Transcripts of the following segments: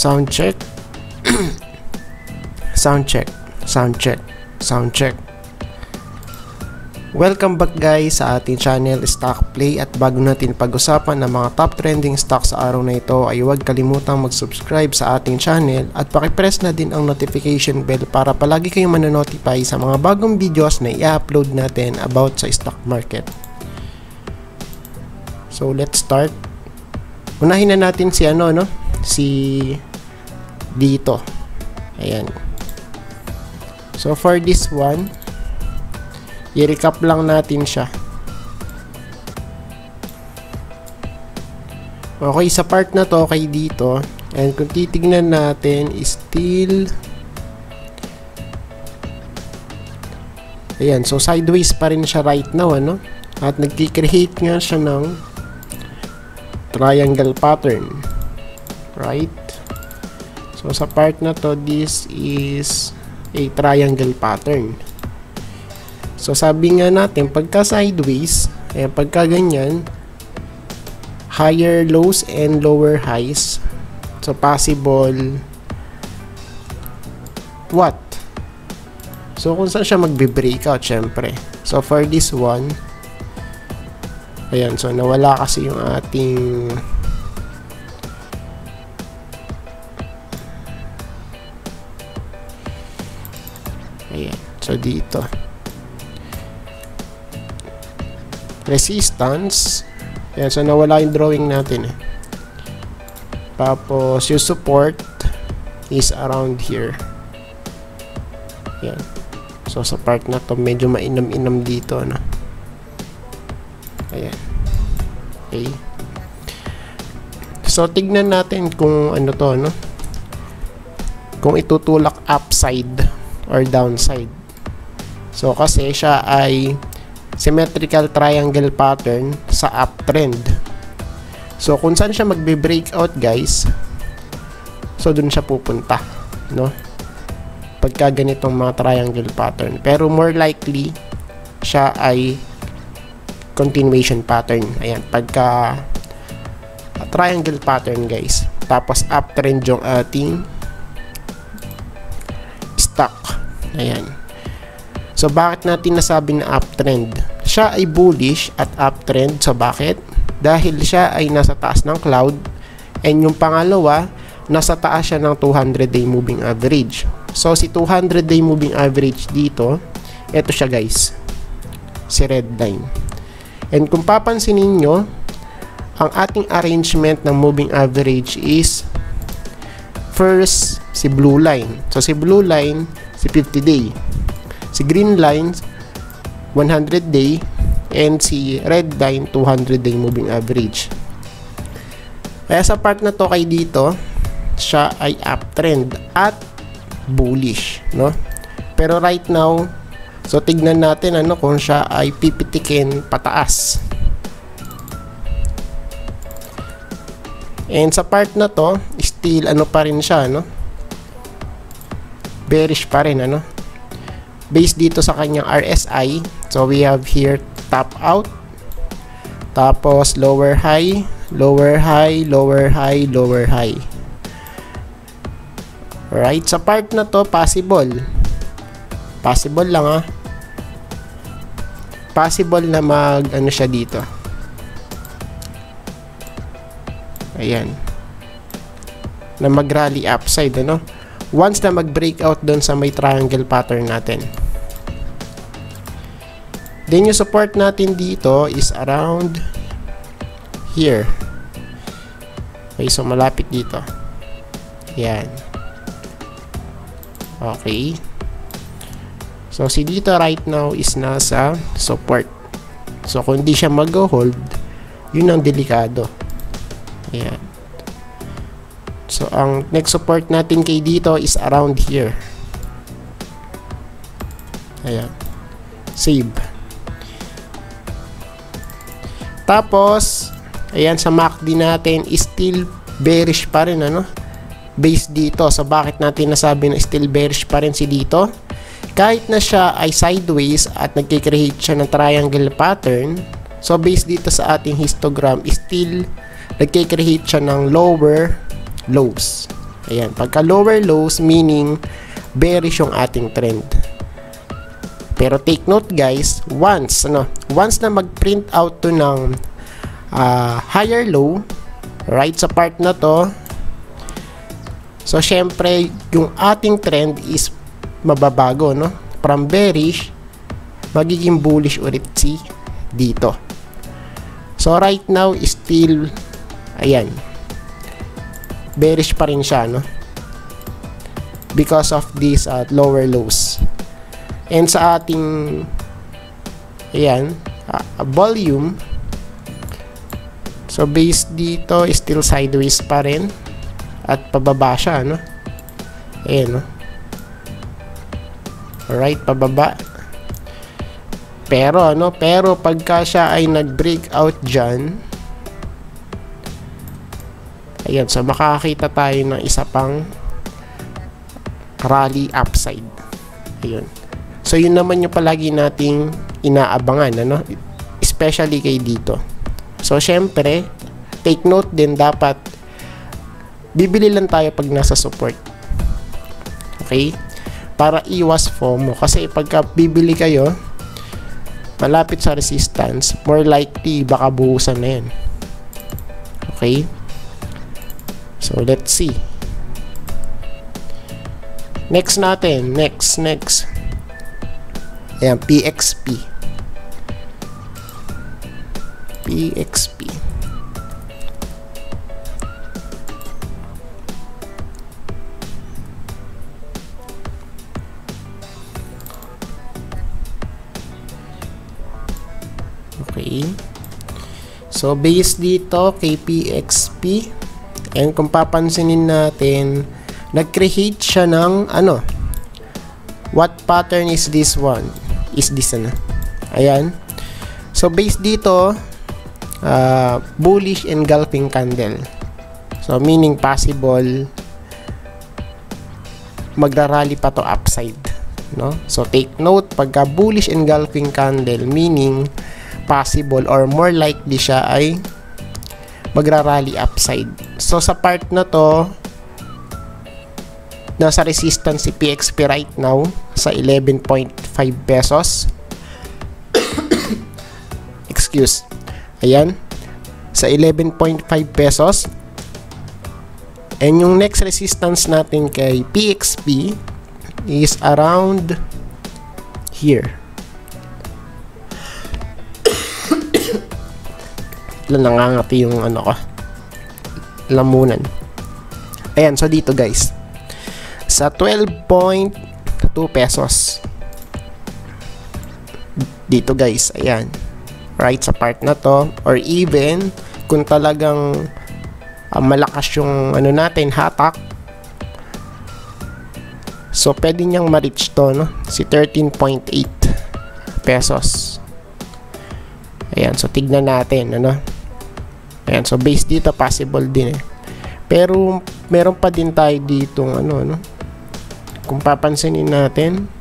Sound check. Sound check. Sound check. Sound check. Welcome back guys sa ating channel Stock Play, at bago natin pag-usapan ng mga top trending stocks sa araw na ito ay huwag kalimutang mag-subscribe sa ating channel at pakipress na din ang notification bell para palagi kayong manonotify sa mga bagong videos na i-upload natin about sa stock market. So let's start. Unahin na natin si si dito. Ayan. So for this one, i-recap lang natin siya. Okay, sa part na to kay dito, and kung titignan natin, still ayan, so sideways pa rin siya right now, at nagki-create nga siya ng triangle pattern, right? So sa part na to, this is a triangle pattern. So sabi nga natin, pagka sideways, pagka ganyan, higher lows and lower highs. So possible what? So kung saan siya magbe-breakout, syempre. So for this one, ayan, so nawala kasi yung ating ayan, so dito resistance. Ayan, so nawala yung drawing natin Tapos yung support is around here. Ayan. So sa part na to, medyo mainam-inam dito, Ayan. Okay. So tignan natin kung kung itutulak upside or downside. So kasi siya ay symmetrical triangle pattern sa uptrend. So kung saan siya magbe-breakout guys, so dun siya pupunta, pagka ganitong mga triangle pattern. Pero more likely siya ay continuation pattern. Ayan, pagka triangle pattern guys, tapos uptrend yung ating stock. Ayan. So bakit natin nasabi na uptrend? Siya ay bullish at uptrend. So bakit? Dahil siya ay nasa taas ng cloud, and yung pangalawa, nasa taas siya ng 200-day moving average. So si 200-day moving average dito, ito siya guys, si red line. And kung papansinin nyo, ang ating arrangement ng moving average is first si blue line. So si blue line, si 50-day. Si green line, 100-day, and si red line, 200-day moving average. Kaya sa part na to kay dito, siya ay uptrend at bullish, Pero right now, so tignan natin kung siya ay pipitikin pataas. And sa part na to, still pa rin siya, bearish pa rin, based dito sa kanyang RSI. So we have here top out, tapos lower high, lower high, lower high, lower high. Alright, sa part na to, possible lang possible na siya dito. Ayan, na mag-rally upside, once na mag-breakout doon sa may triangle pattern natin. Then yung support natin dito is around here. Okay, so malapit dito. Ayan. Okay. So si dito right now is nasa support. So kung hindi siya mag-hold, yun ang delikado. Ayan. So ang next support natin kay dito is around here. Ayan. Save. Tapos, ayan, sa MACD natin is still bearish pa rin, based dito. So bakit natin nasabi na still bearish pa rin si dito? Kahit na siya ay sideways at nagkikreate siya ng triangle pattern, so based dito sa ating histogram, still nagkikreate siya ng lower lows. Ayan, pagka lower lows, meaning bearish yung ating trend. Pero take note guys, once na mag-print out to ng higher low, right sa part na to, so syempre yung ating trend is mababago, no? From bearish, magiging bullish ulit dito. So right now is still, ayan, bearish pa rin siya, no? Because of these lower lows. And sa ating, ayan, volume, so base dito is still sideways pa rin at pababa siya, no? Ayan, no? Alright, pababa. Pero pagka siya ay nag-breakout dyan, ayan, so makakita tayo ng isa pang rally upside. Ayun. So yun naman yung palagi nating inaabangan, ano? Especially kay dito. So syempre, take note din, dapat bibili lang tayo pag nasa support. Okay? Para iwas FOMO. Kasi pagka bibili kayo malapit sa resistance, more likely baka buhusan na yan. Okay? So let's see. Next natin, next. Ayan, PXP. Okay. So base dito kay PXP, and kung papansinin natin, nag-create siya ng ano, what pattern is this one? Is this ano? Ayan. So base dito, bullish engulfing candle. So meaning possible magra-rally pa to upside, no? So take note, pagka bullish engulfing candle, meaning possible or more likely siya ay magra-rally upside. So sa part na to, nasa resistance si PXP right now sa 11.5 pesos. Excuse. Ayan. Sa 11.5 pesos. And yung next resistance natin kay PXP is around here. Nangangati yung ano ko, lamunan. Ayan, so dito guys, sa 12.2 pesos dito guys, ayan, right sa part na to, or even kung talagang malakas yung ano natin, hatak, so pwede niyang ma-reach to, no? Si 13.8 pesos. Ayan, so tignan natin, ano. Ayan, so base dito possible din eh. Pero meron pa din tayo dito ano. Kung papansinin natin,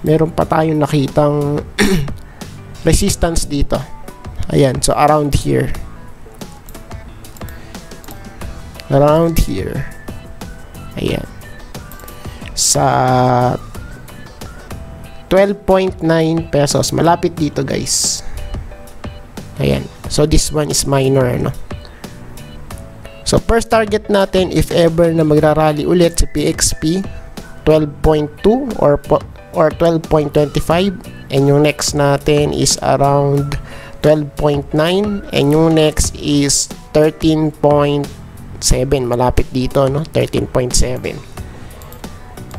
meron pa tayong nakitang resistance dito. Ayan, so around here. Around here. Ayan. Sa 12.9 pesos, malapit dito guys. Ayan. So this one is minor, no? So first target natin, if ever na magrarally ulit si PXP, 12.2 or 12.25, and yung next natin is around 12.9, and yung next is 13.7, malapit dito, no? 13.7.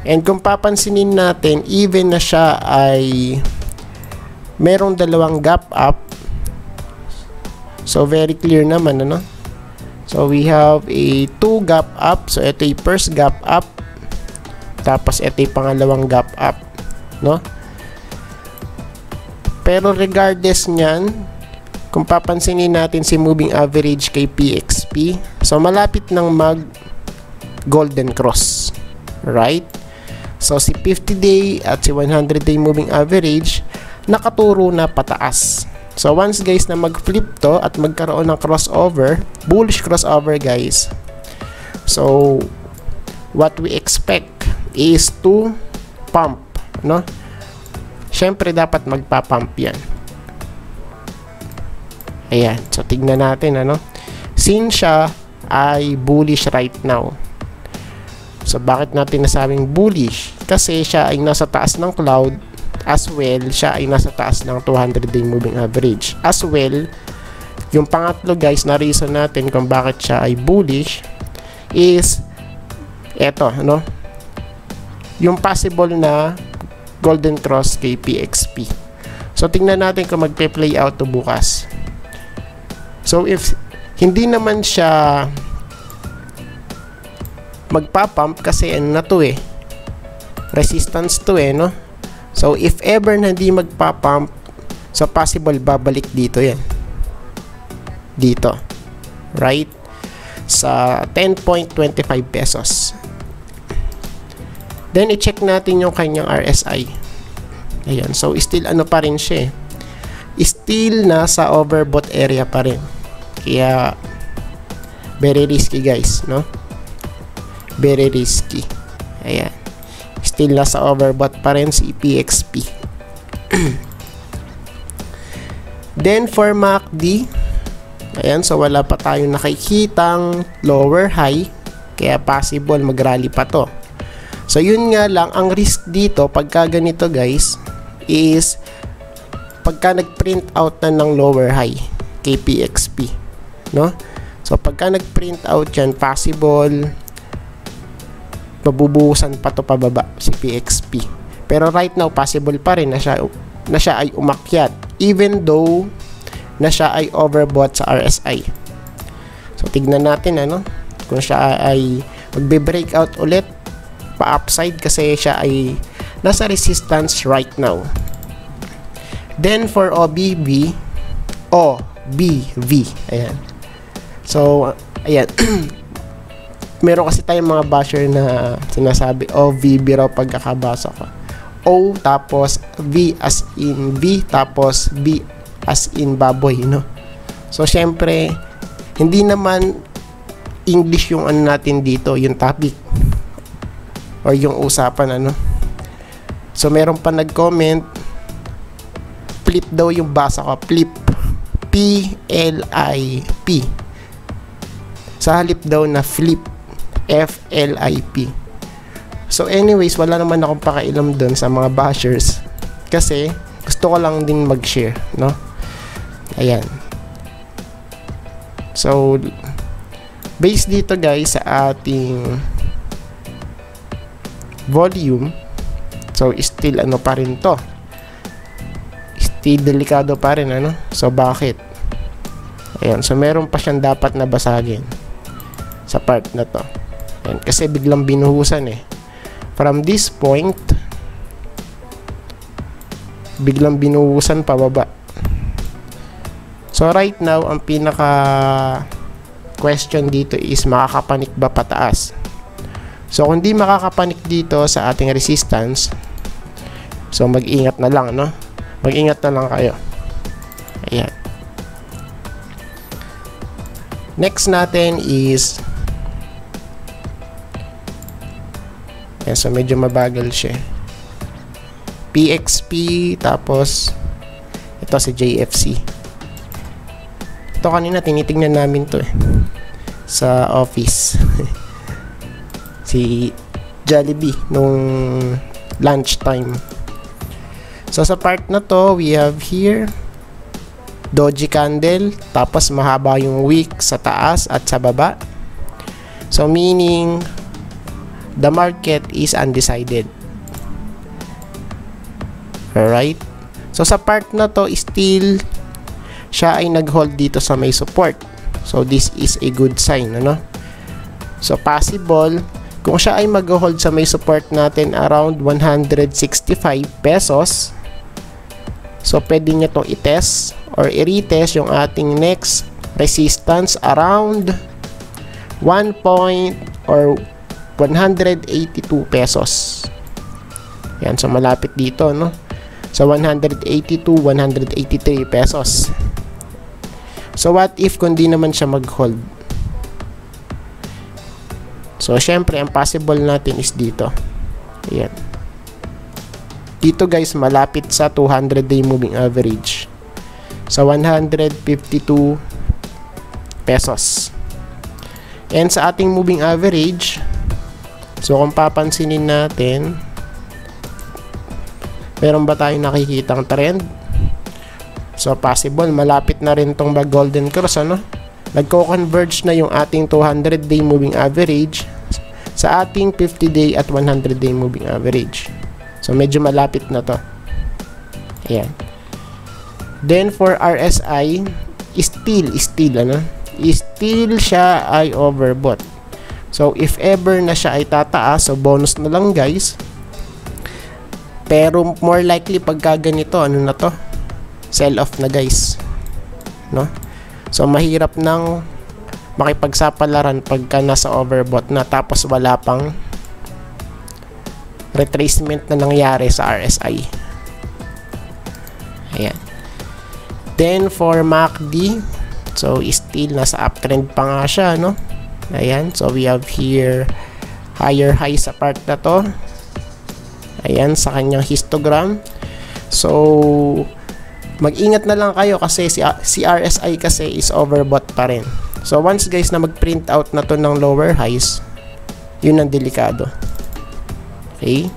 And kung papansinin natin, even na siya ay merong dalawang gap up, so very clear naman, ano? So we have a 2 gap up. So ito yung first gap up, tapos ito yung pangalawang gap up, no? Pero regardless nyan, kung papansinin natin si moving average kay PXP, so malapit nang mag golden cross, right? So si 50-day at si 100-day moving average nakaturo na pataas. So once guys na mag-flip to at magkaroon ng crossover, bullish crossover guys, so what we expect is to pump, no? Syempre dapat magpa-pump yan. Ayan, so tignan natin, ano? Since siya ay bullish right now. So bakit natin nasabing bullish? Kasi siya ay nasa taas ng cloud, as well siya ay nasa taas ng 200-day moving average. As well, yung pangatlo guys na reason natin kung bakit siya ay bullish is eto, no? Yung possible na golden cross kay PXP. So tingnan natin kung magpe-play out to bukas. So if hindi naman siya magpa-pump kasi ano na to resistance to no? So if ever na hindi magpa-pump, so possible babalik dito yan. Dito. Right? Sa 10.25 pesos. Then i-check natin yung kanyang RSI. Ayan. So still ano pa rin siya Still nasa overbought area pa rin. Kaya very risky guys, no? Very risky. Ayan. Still nasa overbought pa rin si PXP. Then for MACD, ayan, so wala pa tayong nakikitang lower high, kaya possible mag-rally pa to. So yun nga lang, ang risk dito pagka ganito guys is pagka nag-print out na ng lower high kay PXP, no? So pagka nag-print out yan, possible mabubuhusan pa to pababa si PXP. Pero right now possible pa rin na siya ay umakyat even though na siya ay overbought sa RSI. So tignan natin ano kung siya ay magbe-breakout ulit pa upside kasi siya ay nasa resistance right now. Then for OBV, ayan. So ayan. Meron kasi tayong mga basher na sinasabi OVB raw pagkakabasa ko. O tapos V as in V tapos B as in baboy, no? So syempre hindi naman English yung ano natin dito, yung topic or yung usapan, ano. So meron pa nag-comment, flip daw yung basa ko, flip, P-L-I-P, sa halip daw na flip, F-L-I-P. So anyways, wala naman akong pakailam dun sa mga bashers kasi gusto ko lang din mag-share, no? Ayan. So based dito guys sa ating volume, so still ano pa rin to, still delikado pa rin, ano? So bakit? Ayan, so meron pa siyang dapat na basagin sa part na to. Ayan, kasi biglang binuhusan from this point biglang binuhusan pababa. So right now ang pinaka question dito is makakapanik ba pataas? So kung di makakapanik dito sa ating resistance, so mag-ingat na lang, no? Mag-ingat na lang kayo. Ayan. Next natin is ayan, so medyo mabagal siya. PXP, tapos ito si JFC. Ito kanina tinitingnan namin to sa office. Si Jollibee nung lunchtime. So sa part na to, we have here doji candle, tapos mahaba yung wick sa taas at sa baba. So meaning the market is undecided. Alright? So sa part na to, still siya ay nag-hold dito sa may support. So this is a good sign, ano? So possible kung siya ay mag-hold sa may support natin around 165 pesos, so pwede niya itong i-test or i-retest yung ating next resistance around 1.182 pesos. Yan, so malapit dito, no? So 182, 183 pesos. So what if kung di naman siya mag-hold? So, syempre, ang possible natin is dito. Ayan. Dito guys, malapit sa 200-day moving average. Sa 152 pesos. And sa ating moving average, so kung papansinin natin, meron ba tayong nakikitang trend? So, possible, malapit na rin tong golden cross, ano? Nagko-converge na yung ating 200-day moving average sa ating 50-day at 100-day moving average. So, medyo malapit na to. Ayan. Then, for RSI, still, ano? Still siya ay overbought. So, if ever na siya ay tataas, so bonus na lang guys. Pero, more likely, pagka ganito, ano na to? Sell off na guys, no? So mahirap nang makipagsapalaran pagka nasa overbought na tapos wala pang retracement na nangyari sa RSI. Ayan. Then for MACD, so still nasa uptrend pa nga siya, no? Ayan, so we have here higher high sa part na to. Ayan, sa kanyang histogram. So mag-ingat na lang kayo kasi si RSI kasi is overbought pa rin. So, once guys na mag-print out na to ng lower highs, yun ang delikado. Okay?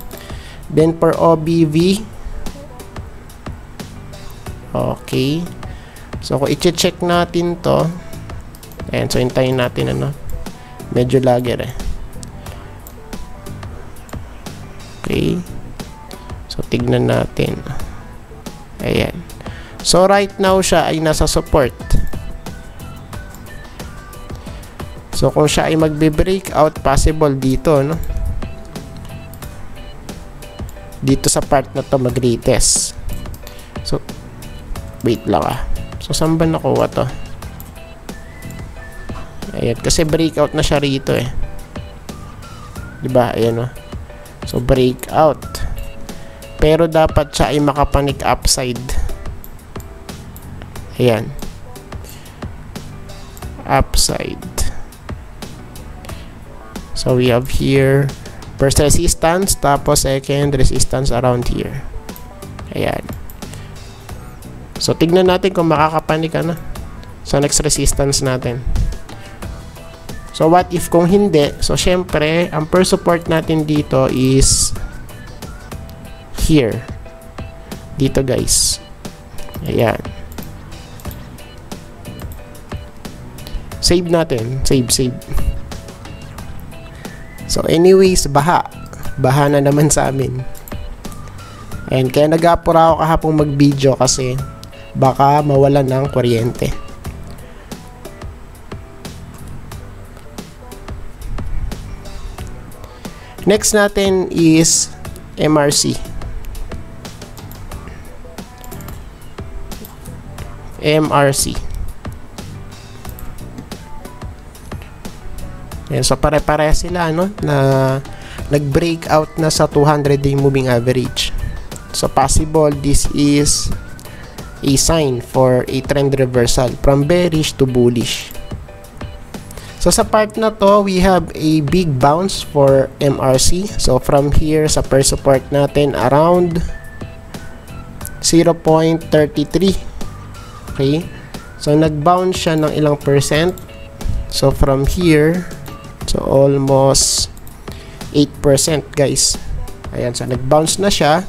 Then, for OBV, okay. So, kung i-check natin to, ayan, so hintayin natin, ano, medyo lagger eh. Okay. So, tignan natin. Ayan. So, right now, siya ay nasa support. So, kung siya ay magbe-breakout, possible dito, no? Dito sa part na to, mag-retest. So, wait lang ah. So, saan ba nakuha to? Ayan, kasi breakout na siya rito eh. Diba? Ayan o. So, breakout. Pero, dapat siya ay makapanik upside. Ayan. Upside. So, we have here first resistance, tapos second resistance around here. Ayan. So, tignan natin kung makakapanik na sa next resistance natin. So, what if kung hindi? So, syempre, ang first support natin dito is here. Dito, guys. Ayan. Save natin. Save. So, anyways, baha na naman sa amin. And kaya nag-apura ako kahapong mag-video kasi baka mawalan ng kuryente. Next natin is MRC. Yan, so pare-pare sila, no, na nag-breakout na sa 200-day moving average. So possible this is a sign for a trend reversal from bearish to bullish. So sa part na to, we have a big bounce for MRC. So from here sa first support natin around 0.33. Okay? So nag-bounce siya ng ilang percent. So from here, so almost 8% guys. Ayan, so nag-bounce na siya.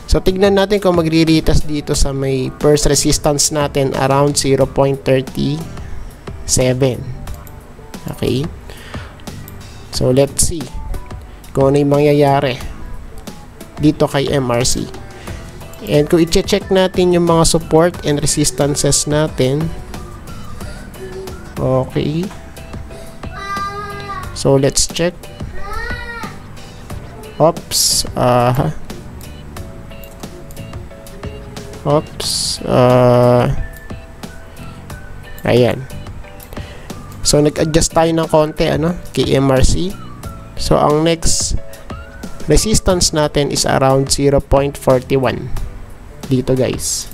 So tignan natin kung magre-retest dito sa may first resistance natin around 0.37. Okay? So let's see kung ano yung mangyayari dito kay MRC. And kung i-check natin yung mga support and resistances natin. Okay. So let's check. Oops. Ayan. So nag-adjust tayo ng konti, ano, kay MRC. So ang next resistance natin is around 0.41. Dito guys.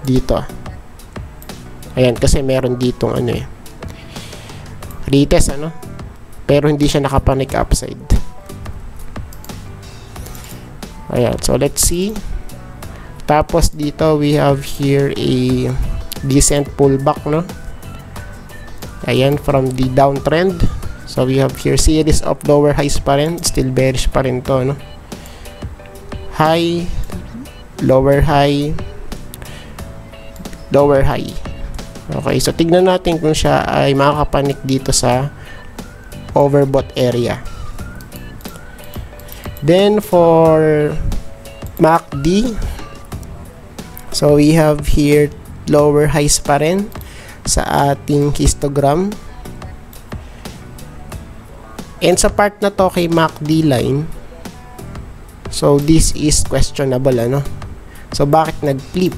Dito. Ayan, kasi meron ditong ano eh, retest, ano, pero hindi siya nakapanik upside. Ayan, so let's see. Tapos dito we have here a decent pullback, no? Ayan, from the downtrend. So we have here series of lower highs pa rin, still bearish pa rin to, no? High, lower high, lower high. Okay, so tignan natin kung siya ay makakapanik dito sa overbought area. Then for MACD, so we have here lower highs pa rin sa ating histogram. And sa part na to kay MACD line, so this is questionable, ano? So bakit nag-flip?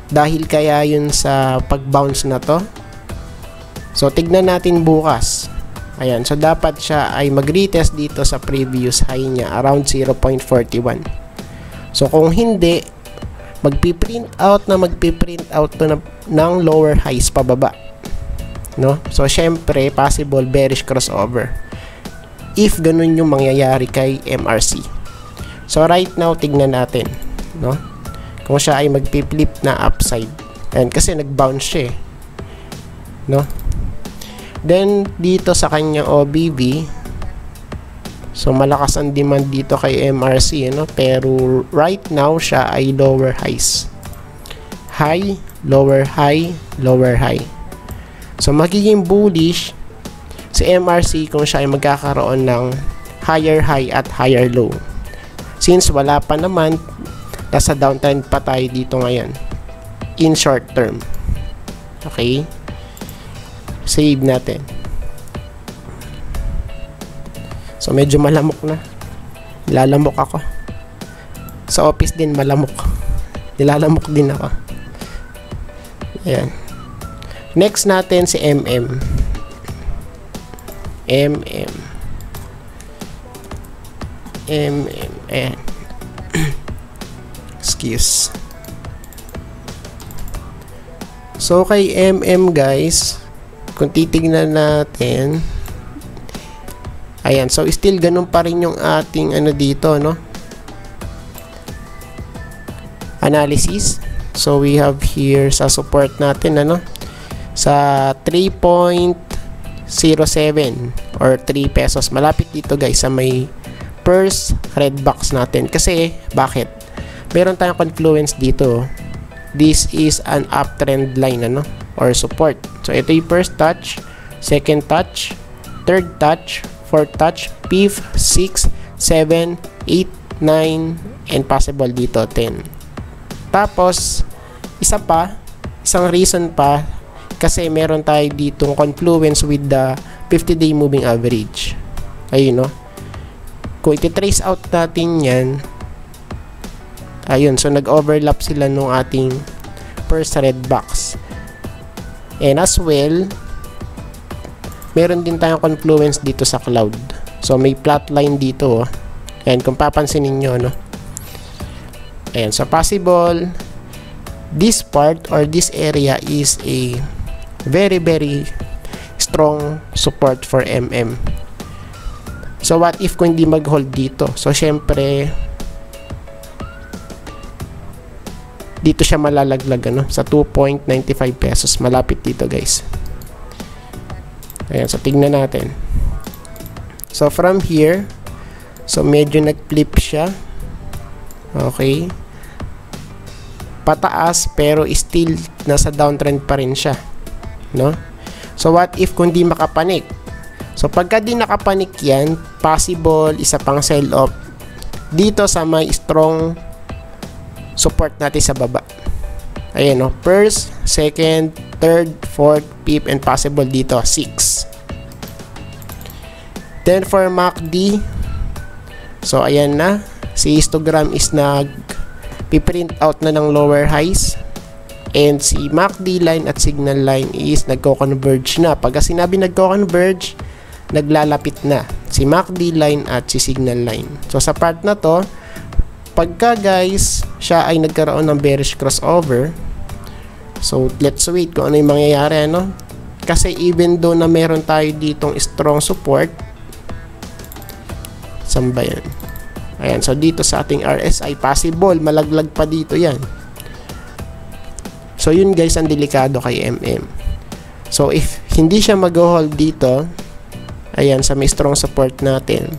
Dahil kaya yun sa pag-bounce na to? So tignan natin bukas. Ayan, so dapat siya ay mag-retest dito sa previous high niya around 0.41. So kung hindi, magpiprint out to ng lower highs pababa, no? So syempre possible bearish crossover if ganun yung mangyayari kay MRC. So right now tignan natin, no, kung siya ay magpi-flip na upside. And kasi nag-bounce siya, no? Then dito sa kanya OBV, so malakas ang demand dito kay MRC, no? Pero right now siya ay lower highs. High, lower high, lower high. So magiging bullish si MRC kung siya ay magkakaroon ng higher high at higher low. Since wala pa naman, nasa downtrend pa tayo dito ngayon in short term. Okay, save natin. So medyo malamok na, nilalamok ako sa office din, malamok, nilalamok din ako. Ayan, next natin si MM. Ayan. Excuse. So kay MM guys, kung titignan natin, ayan, so still ganun pa rin yung ating ano dito, no, analysis. So we have here sa support natin, ano, sa 3.07 or 3 pesos. Malapit dito guys sa may first red box natin. Kasi bakit? Meron tayong confluence dito. This is an uptrend line, ano, or support. So ito yung first touch, second touch, third touch, fourth touch, fifth, 6, 7, 8, 9, and possible dito 10. Tapos isang reason pa, kasi meron tayo ditong confluence with the 50-day moving average. Ayun, no? Kung iti-trace out natin yan, ayun, so nag-overlap sila nung ating first red box. And as well, meron din tayong confluence dito sa cloud. So may flat line dito, oh. And kung papansin niyo, no? Ayan, so possible this part or this area is a very very strong support for MM. So what if kung hindi mag-hold dito? So syempre dito siya malalaglag, ano, sa 2.95 pesos. Malapit dito guys. Ayan, so tignan natin. So from here, so medyo nag-flip siya. Okay, pataas pero still nasa downtrend pa rin siya, no? So what if kung di makapanik? So pagka di nakapanik yan, possible isa pang sell off dito sa may strong support natin sa baba. Ayan, no? First, second, third, fourth, fifth, and possible dito 6. Then for MACD, so ayan na, si histogram is nag-print out na ng lower highs, and si MACD line at signal line is nagko-converge na. Pagka sinabi nagko-converge, naglalapit na si MACD line at si signal line. So sa part na to, pagka guys siya ay nagkaroon ng bearish crossover, so let's wait kung ano yung mangyayari, ano. Kasi even though na meron tayo ditong strong support, saan ba yan? Ayan, so dito sa ating RSI, possible malaglag pa dito yan. So yun guys, ang delikado kay MM. So if hindi siya mag-hold dito, ayan, sa may strong support natin,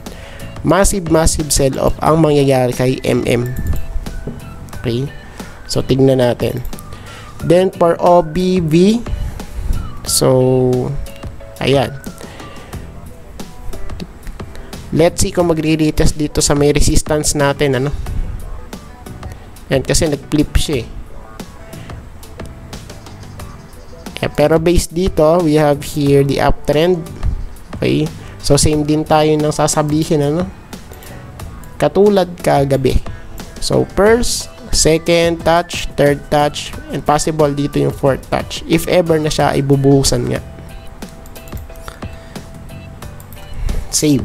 massive sell off ang mangyayari kay MM. Okay, so tignan natin. Then for OBV, so ayan, let's see kung magre-retest dito sa may resistance natin, ano. Yan, kasi nag-flip siya eh. Yeah, pero based dito, we have here the uptrend. Okay, so same din tayo ng sasabihin, ano, katulad kagabi. So first, second touch, third touch, and possible dito yung fourth touch if ever na siya ay bubuhusan nga. Save.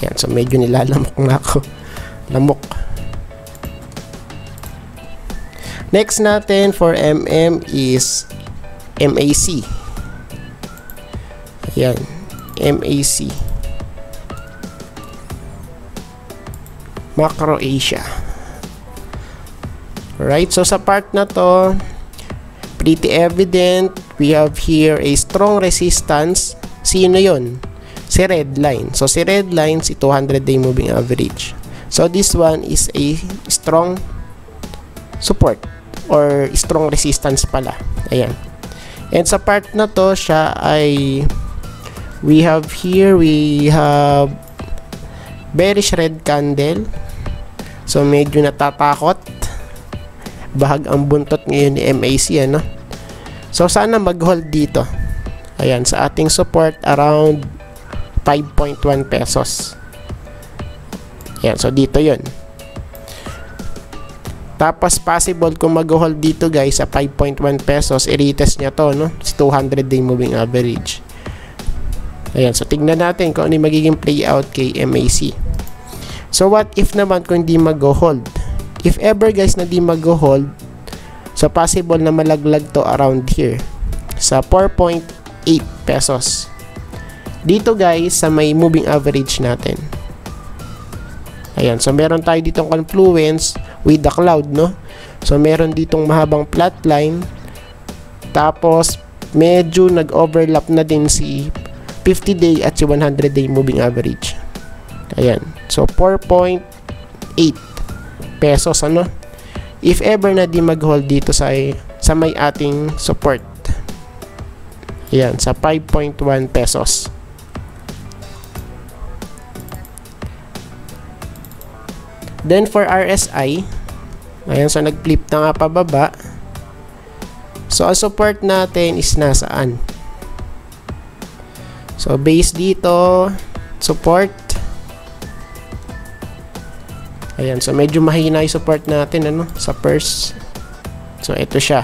Ayan, so medyo nilalamok na ako. Lamok. Next natin for MM is MAC. Ayan, MAC. Macro Asia. Alright, so sa part na to, pretty evident, we have here a strong resistance. Sino yun? Si red line. So si red line, si 200-day moving average. So this one is a strong support or strong resistance pala. Ayan. And sa part na to, siya ay we have bearish red candle. So medyo natatakot. Bahag ang buntot ngayon ni MAC, ano. So sana mag-hold dito. Ayan, sa ating support around 5.1 pesos. Ayan, so dito yun. Tapos possible kung mag-hold dito guys sa 5.1 pesos, i-retest niya to, no? 200-day moving average. Ayan, so tignan natin kung ano yung magiging play out kay MAC. So what if naman kung di mag-hold? If ever guys na di mag-hold, so possible na malaglag to around here sa 4.8 pesos. Dito guys sa may moving average natin. Ayan, so meron tayo ditong confluence with the cloud, no? So meron ditong mahabang flat line. Tapos medyo nag-overlap na din si 50-day at si 100-day moving average. Ayan, so 4.8 pesos, ano? If ever na di mag-hold dito sa may ating support. Ayan, sa 5.1 pesos. Then for RSI, ayan, so nag-flip na nga pababa. So ang support natin is nasaan? So base dito, support. Ayan, so medyo mahina yung support natin, ano, sa first. So ito siya.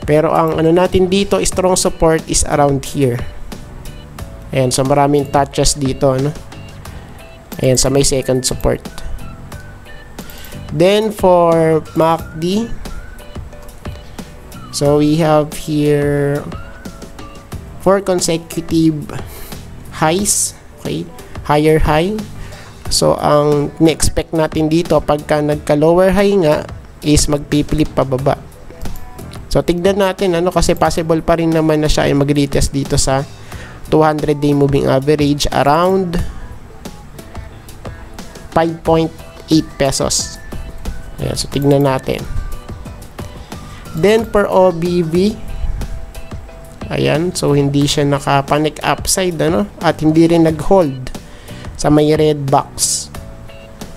Pero ang ano natin dito, strong support is around here. Ayan, so maraming touches dito, ano. Ayan, sa may second support. Then for MACD, so we have here 4 consecutive highs. Okay, higher high. So ang ne-expect natin dito pagka nagka-lower high nga is magpipilip pababa. So tignan natin, ano, kasi possible pa rin naman na siya ay mag-retest dito sa 200-day moving average around 5.8 pesos. Ayan, so tignan natin. Then for OBV, ayan, so hindi siya nakapanik upside, ano, at hindi rin nag-hold sa may red box.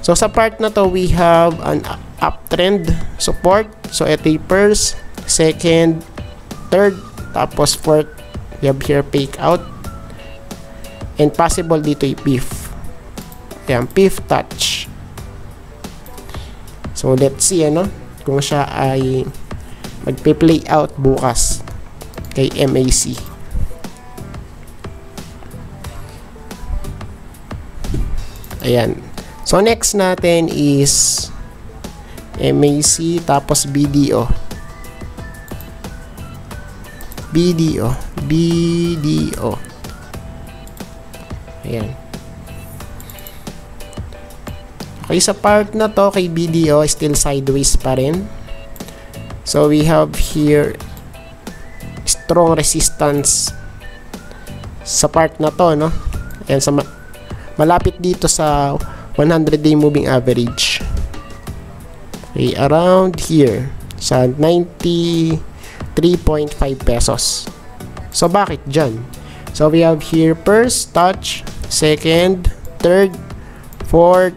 So sa part na to, we have an uptrend support. So ito yung first, second, third, tapos fourth, we have here fake out, and possible dito yung fifth. Ayan, fifth touch. So let's see, ano, kung siya ay magpe-play out bukas kay MAC. Ayan. So next natin is MAC tapos BDO. BDO. Ayan. Okay, sa part na to kay BDO, still sideways pa rin. So we have here strong resistance sa part na to, no? Ayan, sa malapit dito sa 100-day moving average. Okay, around here sa 93.5 pesos. So bakit dyan? So we have here first touch, second, third, fourth,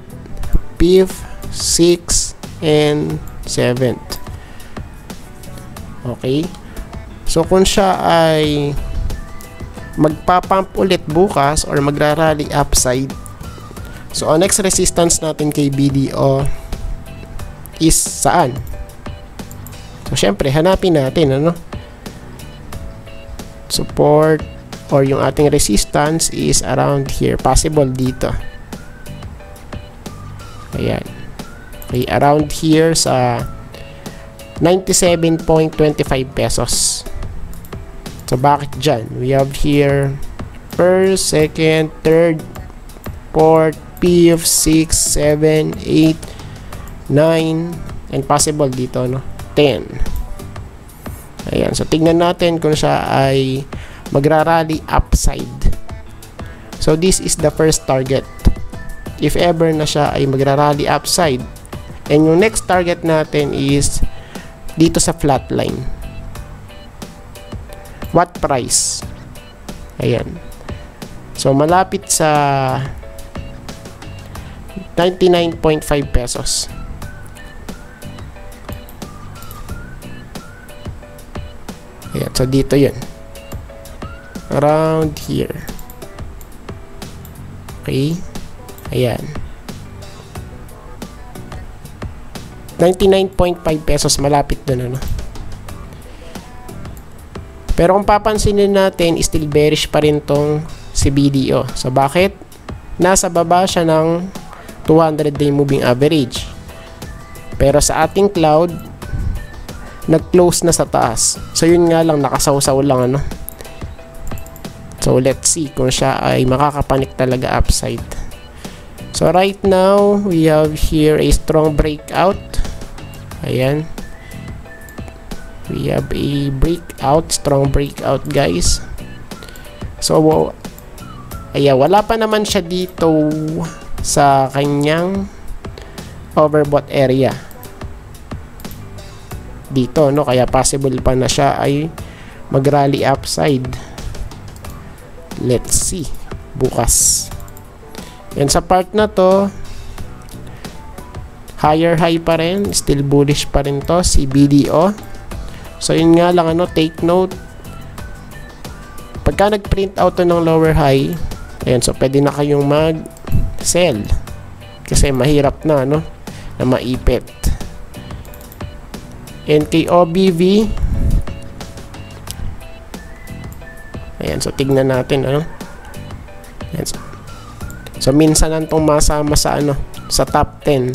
fifth, sixth, and seventh. Okay, so kung siya ay magpapump ulit bukas or magrarally upside, so ang next resistance natin kay BDO is saan? So syempre hanapin natin ano, support or yung ating resistance is around here, possible dito. Ayan, okay, around here sa 97.25 pesos. So bakit dyan? We have here first, second, third, fourth, fifth, sixth, 7, 8, 9, and possible dito, no? 10. Ayan, so tingnan natin kung siya ay magrarally upside. So this is the first target. If ever na siya ay magrarally upside, and yung next target natin is dito sa flat line. What price? Ayan. So malapit sa 99.5 pesos. Ayan, so dito yun, around here. Okay, ayan, 99.5 pesos, malapit dun ano. Pero kung papansinin natin, still bearish pa rin tong si BDO. So bakit? Nasa baba siya ng 200-day moving average. Pero sa ating cloud, nag-close na sa taas. So yun nga lang, nakasawsaw lang ano. So let's see kung siya ay makakapanik talaga upside. So right now, we have here a strong breakout. Ayan. We have a breakout, strong breakout guys. So ayan, wala pa naman siya dito sa kanyang overbought area dito, no? Kaya possible pa na siya ay mag-rally upside. Let's see bukas. Yan, sa part na to, higher high pa rin, still bullish pa rin to si BDO. So yun nga lang ano, take note, pagka nag-print out to ng lower high, ayan, so pwede na kayong mag-sell kasi mahirap na ano, na maipit. And kay OBV, ayan, so tignan natin ano. Ayan, so minsan lang itong masama sa ano, sa top 10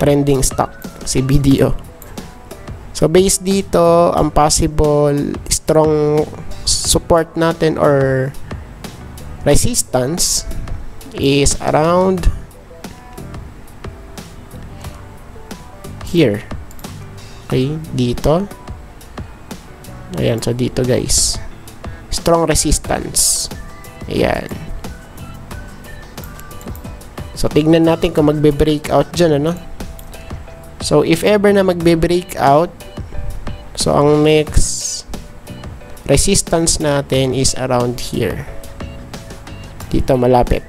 trending stock si BDO. So based dito, ang possible strong support natin or resistance is around here. Okay, dito. Ayan, so dito guys, strong resistance. Ayan. So tignan natin kung magbe-breakout dyan ano. So if ever na magbe-breakout, so ang next resistance natin is around here. Dito malapit.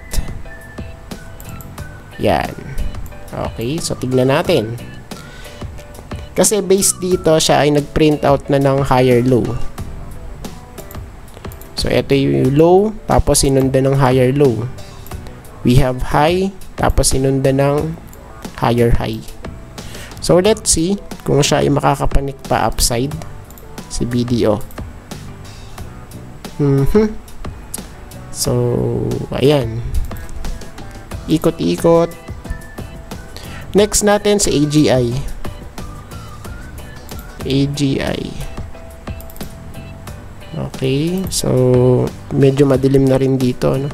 Yan. Okay, so tignan natin. Kasi based dito, siya ay nag-print out na ng higher low. So ito yung low, tapos sinunda ng higher low. We have high, tapos sinunda ng higher high. So let's see kung siya ay makakapanik pa upside si BDO. So ayan, ikot-ikot. Next natin si AGI. Okay, so medyo madilim na rin dito, no?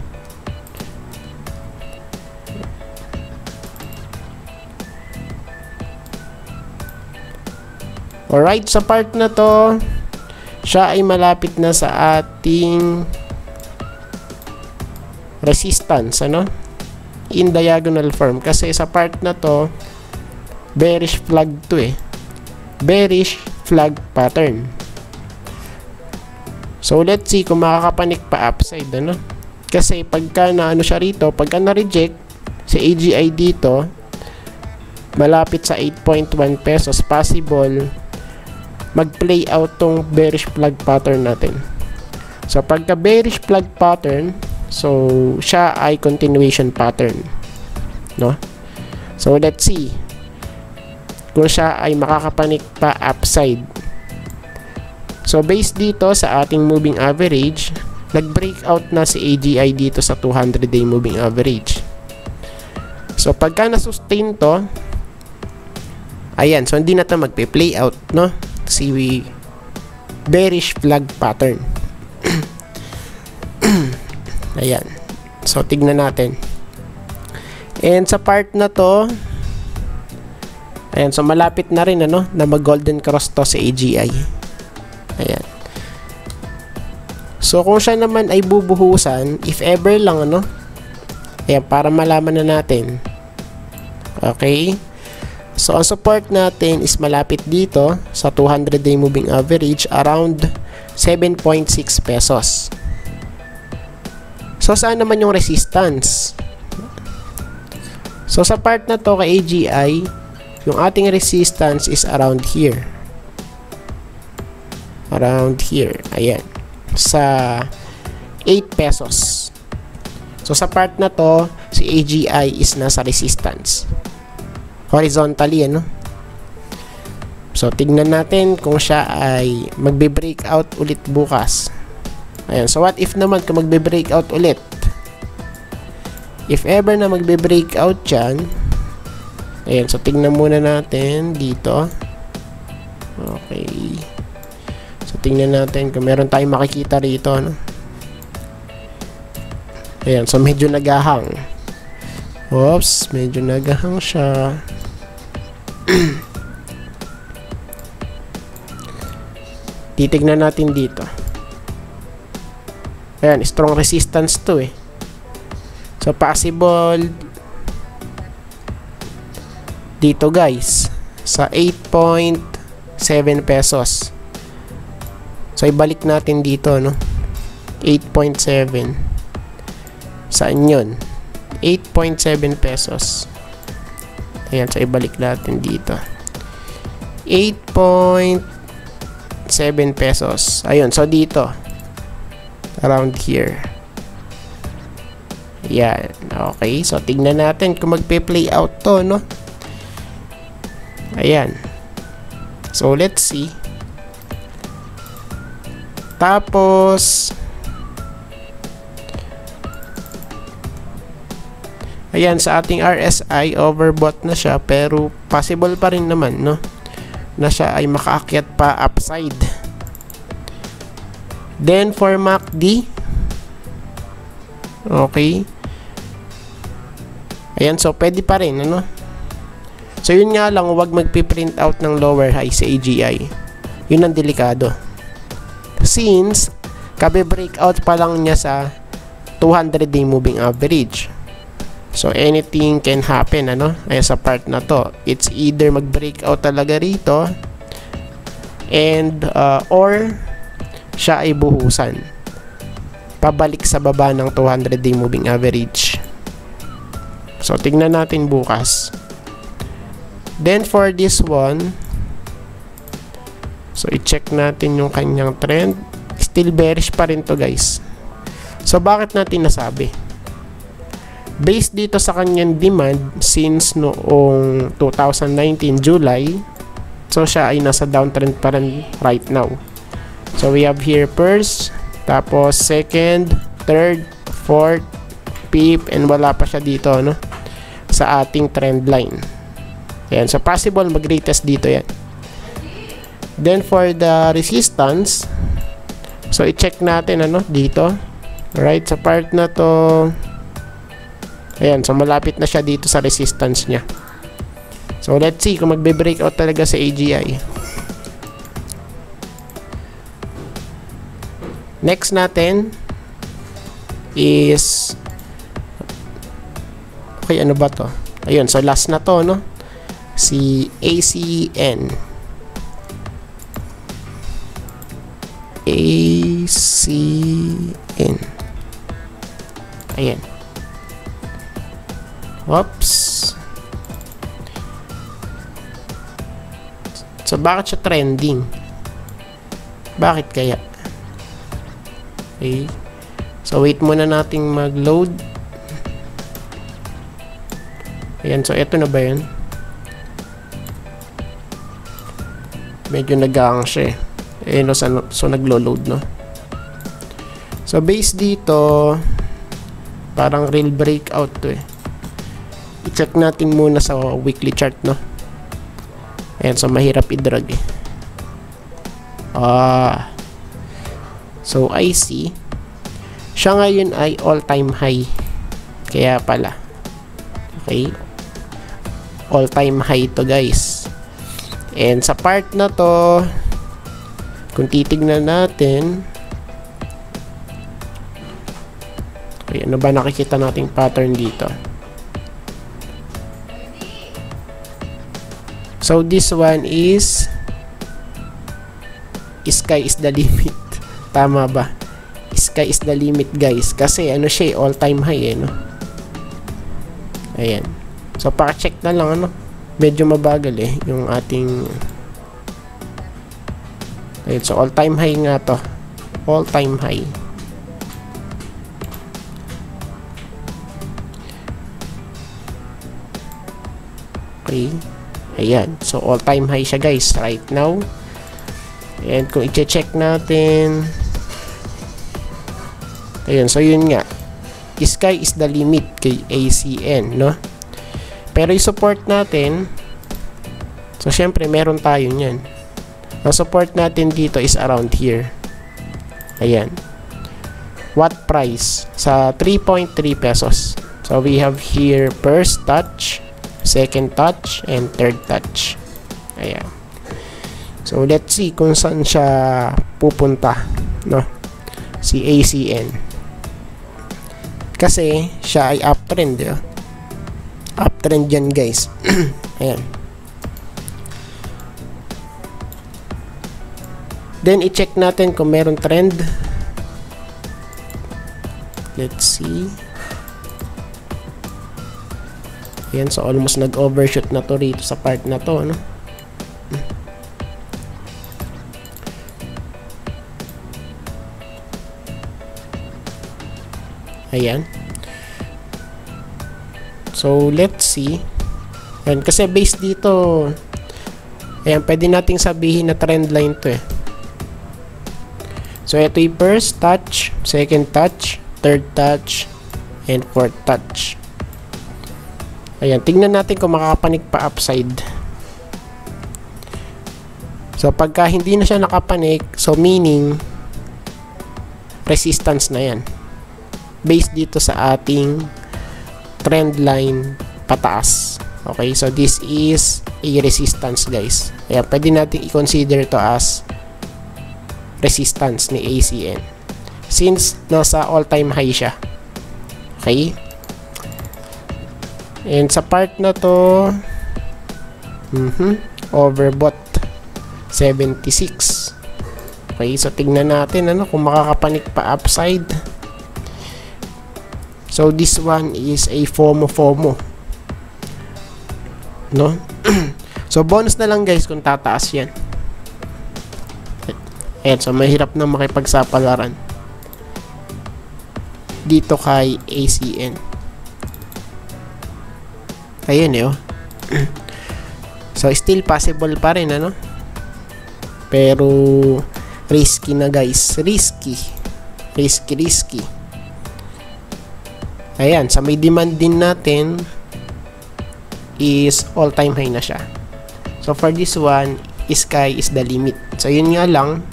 Alright, sa part na to, siya ay malapit na sa ating resistance, ano? In diagonal form. Kasi sa part na to, bearish flag to eh. Bearish flag pattern. So, let's see kung makakapanik pa upside, ano? Kasi pagka na ano siya rito, pagka na-reject si AGI dito, malapit sa 8.1 pesos, possible mag-play out tong bearish flag pattern natin. So, pagka bearish flag pattern, so, siya ay continuation pattern. No? So, let's see kung siya ay makakapanik pa upside. So, based dito sa ating moving average, nag-breakout na si AGI dito sa 200-day moving average. So, pagka na-sustain to, ayan, so hindi na ito magpe-play out, no? Si bearish flag pattern. Ayan. So, tignan natin. And sa part na to, ayan, so malapit na rin, ano, na mag-golden cross to si AGI. Ayan. So, kung siya naman ay bubuhusan, if ever lang, ano, ayan, para malaman na natin. Okay? So, ang support natin is malapit dito sa 200-day moving average around 7.6 pesos. So, saan naman yung resistance? So, sa part na to kay AGI, yung ating resistance is around here. Around here. Ayan. Sa 8 pesos. So, sa part na to, si AGI is nasa resistance. Horizontally, ano? So, tignan natin kung siya ay magbe-breakout ulit bukas. Ayan. So, what if naman kung magbe-breakout ulit? If ever na magbe-breakout yan, ayan. So, tignan muna natin dito. Okay. So, tingnan natin kung meron tayong makikita rito, no? Ayan, so medyo nagahang. Oops, medyo nagahang siya. Titignan natin dito. Ayan, strong resistance to eh. So, possible dito guys, sa 8.7 pesos. So, ibalik natin dito, no? 8.7. Saan yun? 8.7 pesos. Ayan, so ibalik natin dito. 8.7 pesos. Ayun, so dito. Around here. Ayan, okay. So, tignan natin kung magpe-play out to, no? Ayan. So, let's see. Tapos, ayan, sa ating RSI, overbought na siya, pero possible pa rin naman, no? Na siya ay makaakyat pa upside. Then, for MACD, okay. Ayan, so pwede pa rin, ano? So, yun nga lang, huwag magpiprint out ng lower high sa AGI. Yun ang delikado. Since kabe-breakout pa lang niya sa 200-day moving average. So, anything can happen, ano? Ayan, sa part na to. It's either mag-breakout talaga rito and or siya ay buhusan. Pabalik sa baba ng 200-day moving average. So, tingnan natin bukas. Then, for this one, so, i-check natin yung kanyang trend. Still bearish pa rin to, guys. So, bakit natin nasabi? Based dito sa kanyang demand since noong 2019 July, so, siya ay nasa downtrend pa rin right now. So, we have here first, tapos second, third, fourth, fifth, and wala pa siya dito, no? Sa ating trend line. Ayan. So, possible mag-retest dito yan. Then, for the resistance, So, i-check natin, ano, dito. Right, sa part na to. Ayan, so malapit na siya dito sa resistance niya. So, let's see kung magbe-breakout talaga sa AGI. Next natin is okay, ano ba to? Ayun, so last na to, no? Si ACN. ACN. Ayan. Whoops. So, bakit siya trending? Bakit kaya? Okay. So, wait muna nating mag-load. Ayan. So, eto na ba yun? Medyo nag-aang siya eh. Ayan, so naglo-load, no? So, base dito, parang real breakout to eh. I-check natin muna sa weekly chart, no? Ayan, so mahirap i-drag eh. So, I see. Siya ngayon ay all-time high. Kaya pala. Okay? All-time high to, guys. And sa part na to, kung titignan natin, okay, ano ba nakikita nating pattern dito? So, this one is sky is the limit. Tama ba? Sky is the limit, guys. Kasi, ano siya, all-time high, eh, no? Ayan. So, pa-check na lang, ano? Medyo mabagal, eh, yung ating... Ayan, so, all-time high nga to. All-time high. Okay. Ayan. So, all-time high siya, guys, right now. And kung i-check natin, ayun, so yun nga, sky is the limit kay ACN, no? Pero yung support natin, so syempre meron tayo nyan. Ang support natin dito is around here. Ayan. What price? Sa 3.3 pesos. So we have here first touch, second touch, and third touch. Ayan. So, let's see kung saan siya pupunta, no? Si ACN. Kasi, siya ay uptrend, eh. Uptrend yan, guys. Ayan. Then, i-check natin kung meron trend. Let's see. Ayan, so almost nag-overshoot na to rito sa part na to, no? Ayan. So, let's see. Ayan, kasi based dito, ayan, pwede nating sabihin na trend line to eh. So, ito yung first touch, second touch, third touch, and fourth touch. Ayan, tingnan natin kung makakapanik pa upside. So, pagka hindi na siya nakapanik, so meaning, resistance na yan. Based dito sa ating trend line pataas. Okay, so this is a resistance, guys. Kaya pwede natin i-consider to as resistance ni ACN since nasa all-time high siya. Okay, and sa part na to, overbought 76. Okay, so tignan natin ano kung makakapanik pa upside. So, this one is a FOMO. No? So, bonus na lang, guys, kung tataas yan. Ayan, so, mahirap na makipagsapalaran dito kay ACN. Ayan, eh, oh. So, still possible pa rin, ano? Pero, risky na, guys. Risky. Ayan, sa may demand din natin is all-time high na siya. So, for this one, sky is the limit. So, yun nga lang.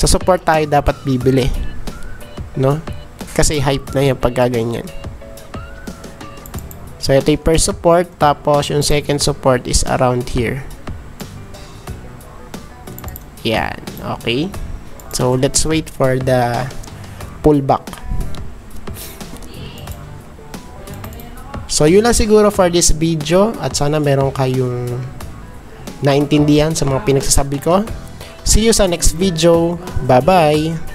Sa support tayo dapat bibili, no? Kasi hype na yan pag ganyan. So ito yung first support, tapos yung second support is around here. Yan, okay. So let's wait for the pullback. So yun lang siguro for this video, at sana meron kayong naintindihan sa mga pinagsasabi ko. See you sa next video. Bye bye.